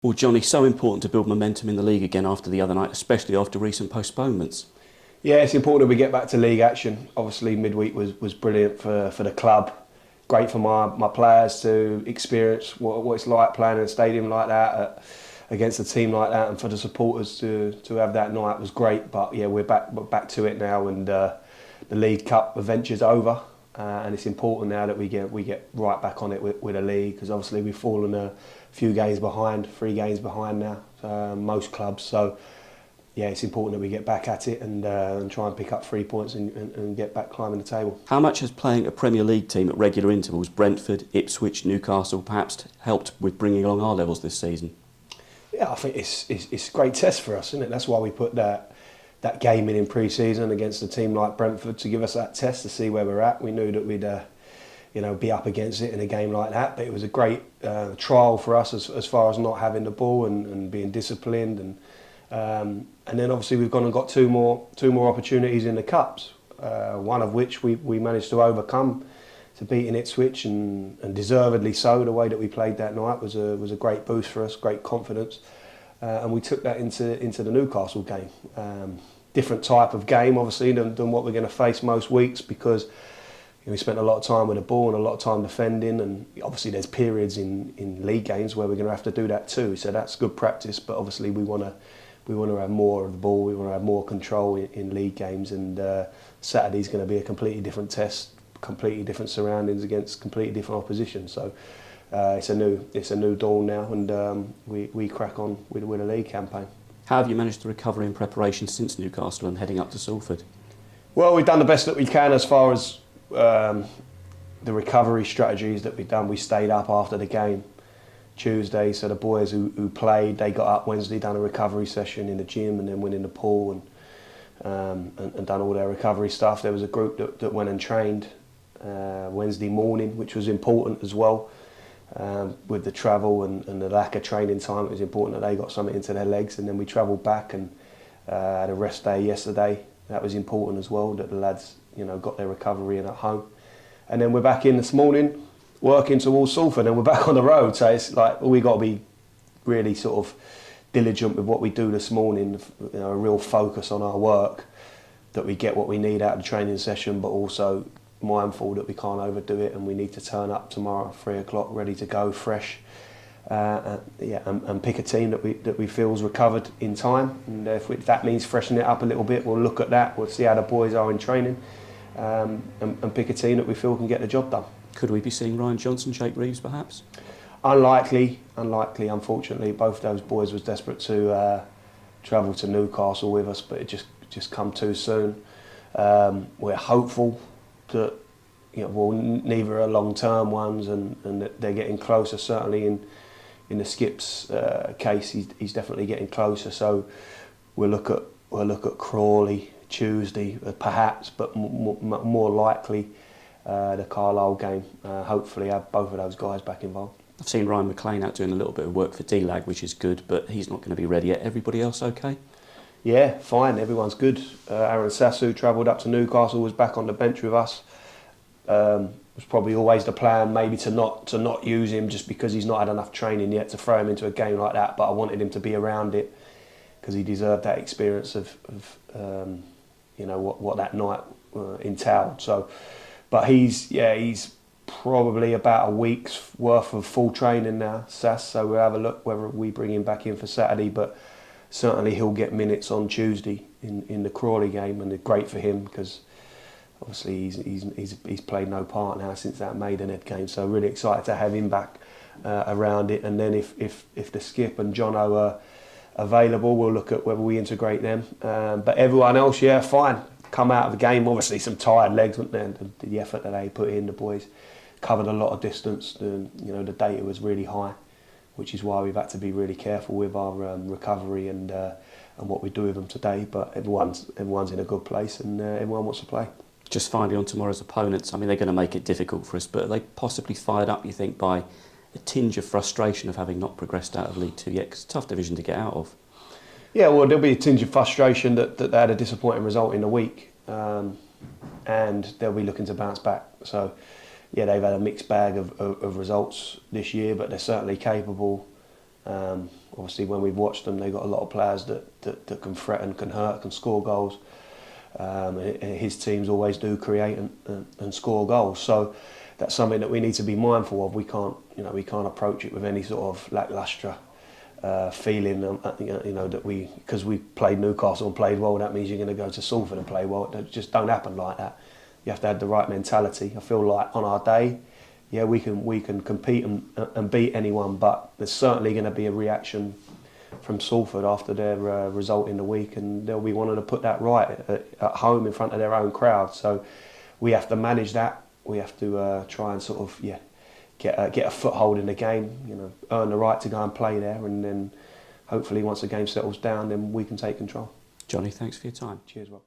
Well, Johnny, so important to build momentum in the league again after the other night, especially after recent postponements. Yeah, it's important that we get back to league action. Obviously, midweek was brilliant for the club. Great for my players to experience what it's like playing in a stadium like that against a team like that, and for the supporters to have that night was great. But yeah, we're back to it now, and the League Cup adventure's over. And it's important now that we get right back on it with the league, because obviously we've fallen a few games behind, 3 games behind now, most clubs. So yeah, it's important that we get back at it and try and pick up 3 points and get back climbing the table. How much has playing a Premier League team at regular intervals, Brentford, Ipswich, Newcastle, perhaps helped with bringing along our levels this season? Yeah, I think it's a great test for us, isn't it? That's why we put that game in pre-season against a team like Brentford, to give us that test to see where we're at. We knew that we'd be up against it in a game like that, but it was a great trial for us as far as not having the ball and being disciplined, and then obviously we've gone and got two more opportunities in the cups, one of which we managed to overcome, to beat in Ipswich, and deservedly so. The way that we played that night was a great boost for us, great confidence. And we took that into the Newcastle game. Different type of game, obviously, than what we're going to face most weeks, because we spent a lot of time with the ball and a lot of time defending, and obviously there's periods in league games where we're going to have to do that too. So that's good practice, but obviously we want to have more of the ball. We want to have more control in league games, and Saturday's going to be a completely different test, completely different surroundings against completely different opposition. So it's a new dawn now, and we crack on with a league campaign. How have you managed to recover in preparation since Newcastle and heading up to Salford? Well, we've done the best that we can as far as the recovery strategies that we've done. We stayed up after the game Tuesday, so the boys who played, they got up Wednesday, done a recovery session in the gym, and then went in the pool and done all their recovery stuff. There was a group that went and trained Wednesday morning, which was important as well. With the travel and the lack of training time, it was important that they got something into their legs, and then we travelled back and had a rest day yesterday. That was important as well, that the lads got their recovery in at home. And then we're back in this morning working towards Salford, and we're back on the road. So it's like we got to be really sort of diligent with what we do this morning, a real focus on our work, that we get what we need out of the training session, but also mindful that we can't overdo it, and we need to turn up tomorrow at 3 o'clock ready to go, fresh, and pick a team that we feel's recovered in time. And if that means freshening it up a little bit, we'll look at that. We'll see how the boys are in training, and pick a team that we feel can get the job done. Could we be seeing Ryan Johnson, Jake Reeves perhaps? Unlikely. Unfortunately, both those boys was desperate to travel to Newcastle with us, but it just come too soon. We're hopeful that neither are long-term ones, and that they're getting closer. Certainly in the Skip's case, he's definitely getting closer. So we'll look at Crawley Tuesday, perhaps, but more likely the Carlisle game. Hopefully have both of those guys back involved. I've seen Ryan McLean out doing a little bit of work for D-Lag, which is good, but he's not going to be ready yet. Everybody else okay? Yeah, fine. Everyone's good. Aron Sasu travelled up to Newcastle, was back on the bench with us. Was probably always the plan, maybe to not use him just because he's not had enough training yet to throw him into a game like that. But I wanted him to be around it because he deserved that experience of what that night entailed. So, but he's probably about a week's worth of full training now, Sas. So we'll have a look whether we bring him back in for Saturday, but certainly he'll get minutes on Tuesday in the Crawley game, and it's great for him because obviously he's played no part now since that Maidenhead game. So really excited to have him back around it. And then if the Skip and Johnnie are available, we'll look at whether we integrate them. But everyone else, yeah, fine. Come out of the game, obviously some tired legs, weren't there? The effort that they put in, the boys covered a lot of distance. The data was really high, which is why we've had to be really careful with our recovery and what we do with them today. But everyone's in a good place, and everyone wants to play. Just finally on tomorrow's opponents, I mean, they're going to make it difficult for us, but are they possibly fired up, you think, by a tinge of frustration of having not progressed out of League Two yet? Because it's a tough division to get out of. Yeah, well, there'll be a tinge of frustration that they had a disappointing result in the week, and they'll be looking to bounce back. So yeah, they've had a mixed bag of results this year, but they're certainly capable Obviously, when we've watched them, they've got a lot of players that can threaten, can hurt, can score goals. His teams always do create and score goals. So that's something that we need to be mindful of. We can't approach it with any sort of lacklustre feeling. That because we played Newcastle and played well, that means you're going to go to Salford and play well. It just don't happen like that. You have to have the right mentality. I feel like on our day, yeah, we can compete and beat anyone, but there's certainly going to be a reaction from Salford after their result in the week, and they'll be wanting to put that right at home in front of their own crowd. So we have to manage that. We have to try and sort of get a foothold in the game. Earn the right to go and play there, and then hopefully once the game settles down, then we can take control. Johnnie, thanks for your time. Cheers, Rob.